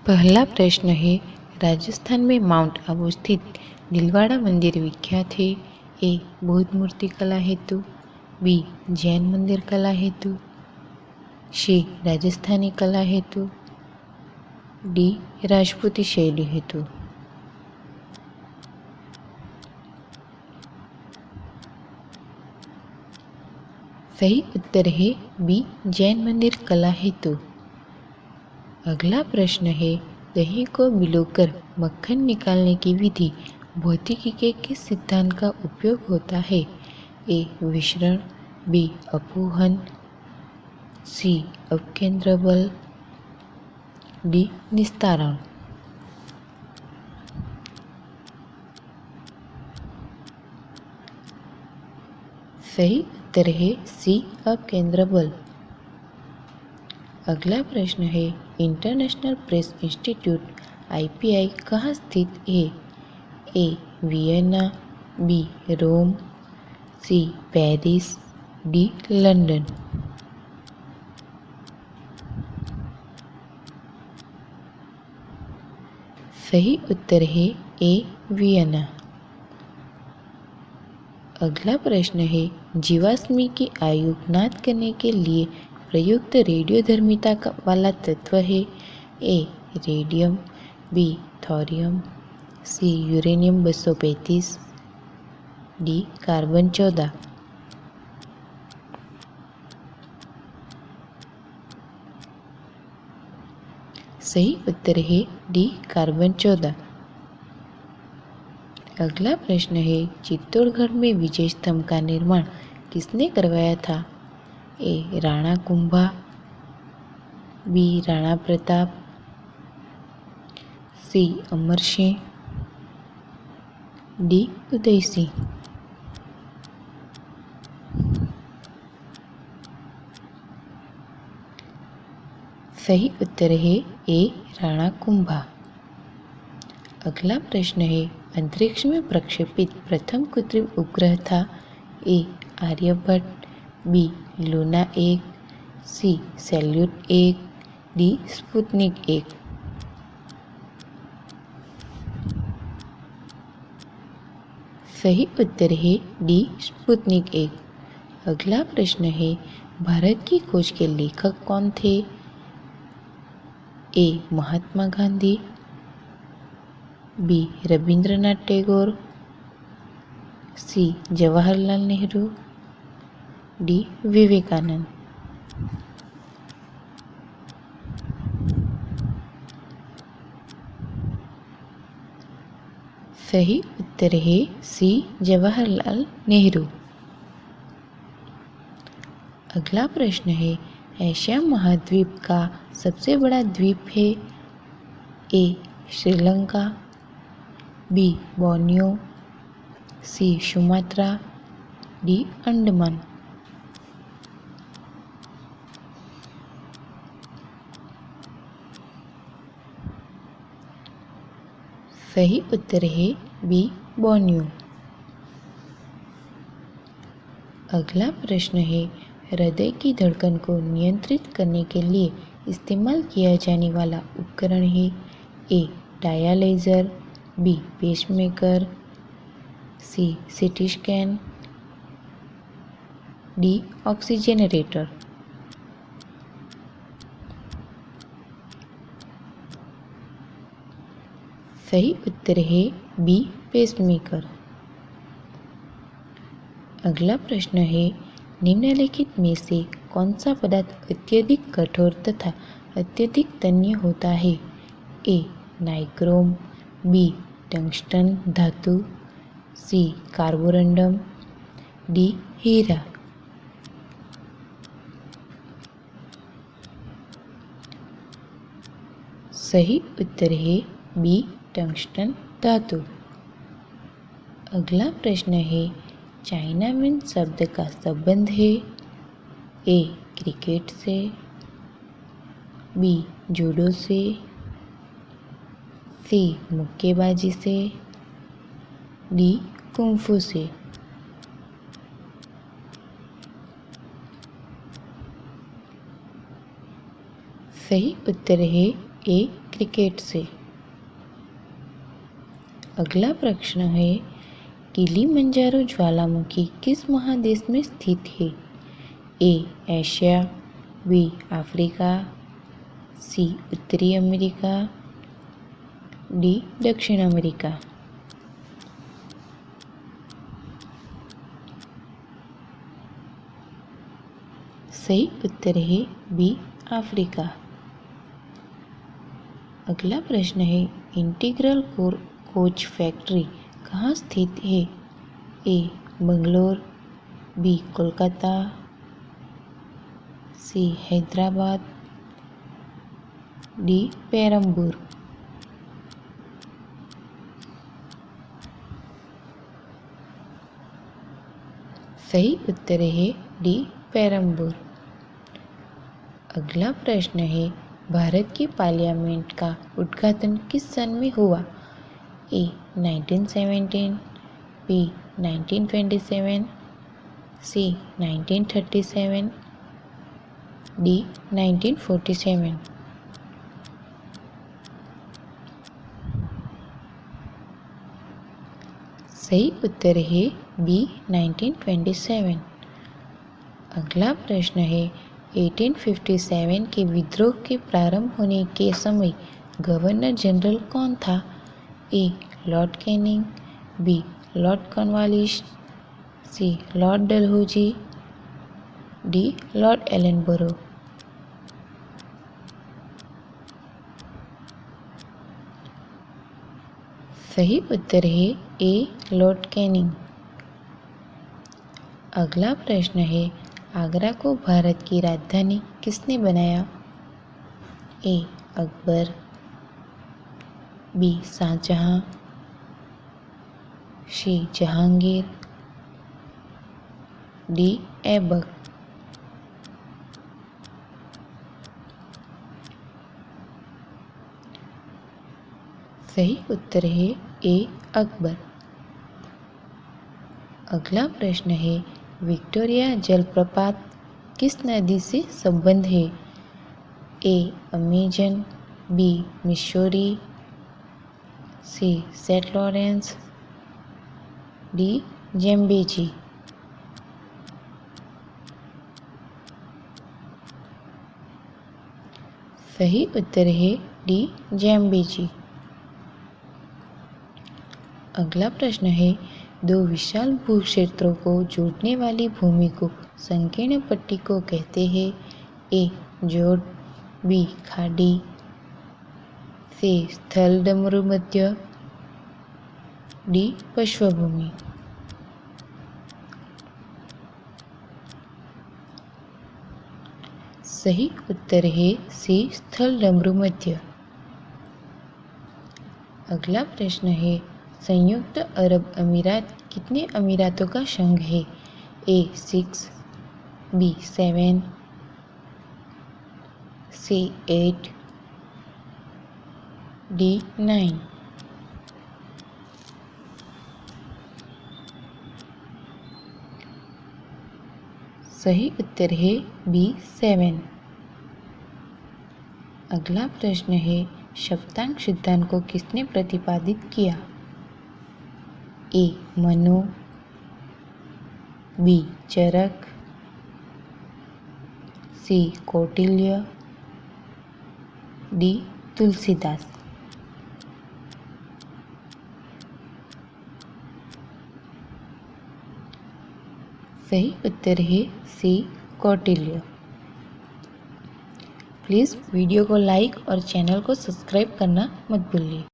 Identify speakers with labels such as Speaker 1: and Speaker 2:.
Speaker 1: पहला प्रश्न है, राजस्थान में माउंट आबू स्थित दिलवाड़ा मंदिर विख्यात है। ए बौद्ध मूर्ति कला हेतु, बी जैन मंदिर कला हेतु, सी राजस्थानी कला हेतु, डी राजपूती शैली हेतु। सही उत्तर है बी जैन मंदिर कला हेतु। अगला प्रश्न है, दही को भिगोकर मक्खन निकालने की विधि भौतिकी के किस सिद्धांत का उपयोग होता है? ए विसरण, बी अपूहन, सी अपकेंद्र बल, डी निस्तारण। सही उत्तर है सी अपकेंद्र बल। अगला प्रश्न है, इंटरनेशनल प्रेस इंस्टीट्यूट IPI कहाँ स्थित है? A Vienna, B Rome, C Paris, D London. सही उत्तर है ए वियना। अगला प्रश्न है, जीवाश्मी की आयु ज्ञात करने के लिए प्रयुक्त रेडियोधर्मिता वाला तत्व है? ए रेडियम, बी थोरियम, सी यूरेनियम 235, डी कार्बन 14। सही उत्तर है डी कार्बन 14। अगला प्रश्न है, चित्तौड़गढ़ में विजय स्तंभ का निर्माण किसने करवाया था? ए राणा कुंभा, बी राणा प्रताप, सी अमर सिंह, डी उदय सिंह। सही उत्तर है ए राणा कुंभा। अगला प्रश्न है, अंतरिक्ष में प्रक्षेपित प्रथम कृत्रिम उपग्रह था? ए आर्यभट्ट, बी लूना 1, सी सैल्यूट 1, डी स्पुतनिक 1। सही उत्तर है डी स्पुतनिक 1। अगला प्रश्न है, भारत की खोज के लेखक कौन थे? ए महात्मा गांधी, बी रविंद्रनाथ टैगोर, सी जवाहरलाल नेहरू, डी विवेकानंद। सही उत्तर है सी जवाहरलाल नेहरू। अगला प्रश्न है, एशिया महाद्वीप का सबसे बड़ा द्वीप है? ए श्रीलंका, बी बोर्नियो, सी सुमात्रा, डी अंडमान। सही उत्तर है बी बोर्नियो। अगला प्रश्न है, हृदय की धड़कन को नियंत्रित करने के लिए इस्तेमाल किया जाने वाला उपकरण है? ए डायलाइजर, बी पेसमेकर, सी सीटी स्कैन, डी ऑक्सीजनरेटर। सही उत्तर है बी पेसमेकर। अगला प्रश्न है, निम्नलिखित में से कौन सा पदार्थ अत्यधिक कठोर तथा अत्यधिक तन्य होता है? ए नाइक्रोम, बी टंगस्टन धातु, सी कार्बोरंडम, डी हीरा। सही उत्तर है बी टंगस्टन धातु। अगला प्रश्न है, चाइना में शब्द का संबंध है? ए क्रिकेट से, बी जूडो से, सी मुक्केबाजी से, डी कुंफू से। सही उत्तर है ए क्रिकेट से। अगला प्रश्न है, किलिमंजारो ज्वालामुखी किस महादेश में स्थित है? ए एशिया, बी अफ्रीका, सी उत्तरी अमेरिका, डी दक्षिण अमेरिका। सही उत्तर है बी अफ्रीका। अगला प्रश्न है, इंटीग्रल कोच फैक्ट्री कहाँ स्थित है? ए बंगलोर, बी कोलकाता, सी हैदराबाद, डी पेरम्बूर। सही उत्तर है डी पेरम्बूर। अगला प्रश्न है, भारत की पार्लियामेंट का उद्घाटन किस सन में हुआ? ए 1917, बी 1927, सी 1937, डी 1947। सही उत्तर है बी 1927। अगला प्रश्न है, 1857 के विद्रोह के प्रारंभ होने के समय गवर्नर जनरल कौन था? A Lord Canning, B Lord Cornwallis, C Lord Dalhousie, D Lord Ellenborough. सही उत्तर है ए लॉर्ड कैनिंग। अगला प्रश्न है, आगरा को भारत की राजधानी किसने बनाया? ए अकबर, बी शाहजहां, सी जहांगीर, डी ऐबक। सही उत्तर है ए अकबर। अगला प्रश्न है, विक्टोरिया जलप्रपात किस नदी से संबंध है? ए अमेजन, बी मिसौरी, सी सेंट लॉरेंस, डी ज़ैम्बेजी। सही उत्तर है डी ज़ैम्बेजी। अगला प्रश्न है, दो विशाल भूक्षेत्रों को जोड़ने वाली भूमि को संकीर्ण पट्टी को कहते हैं? ए जोड़, बी खाड़ी, सी स्थल मरुमध्य, डी पश्चभूमि। सही उत्तर है सी स्थल मरुमध्य। अगला प्रश्न है, संयुक्त अरब अमीरात कितने अमीरातों का संघ है? ए 6, बी 7, सी 8, डी 9। सही उत्तर है बी 7। अगला प्रश्न है, सप्तांग सिद्धांत को किसने प्रतिपादित किया? ए मनु, बी चरक, सी कौटिल्य, डी तुलसीदास। सही उत्तर है सी कौटिल्य। प्लीज़ वीडियो को लाइक और चैनल को सब्सक्राइब करना मत भूलिए।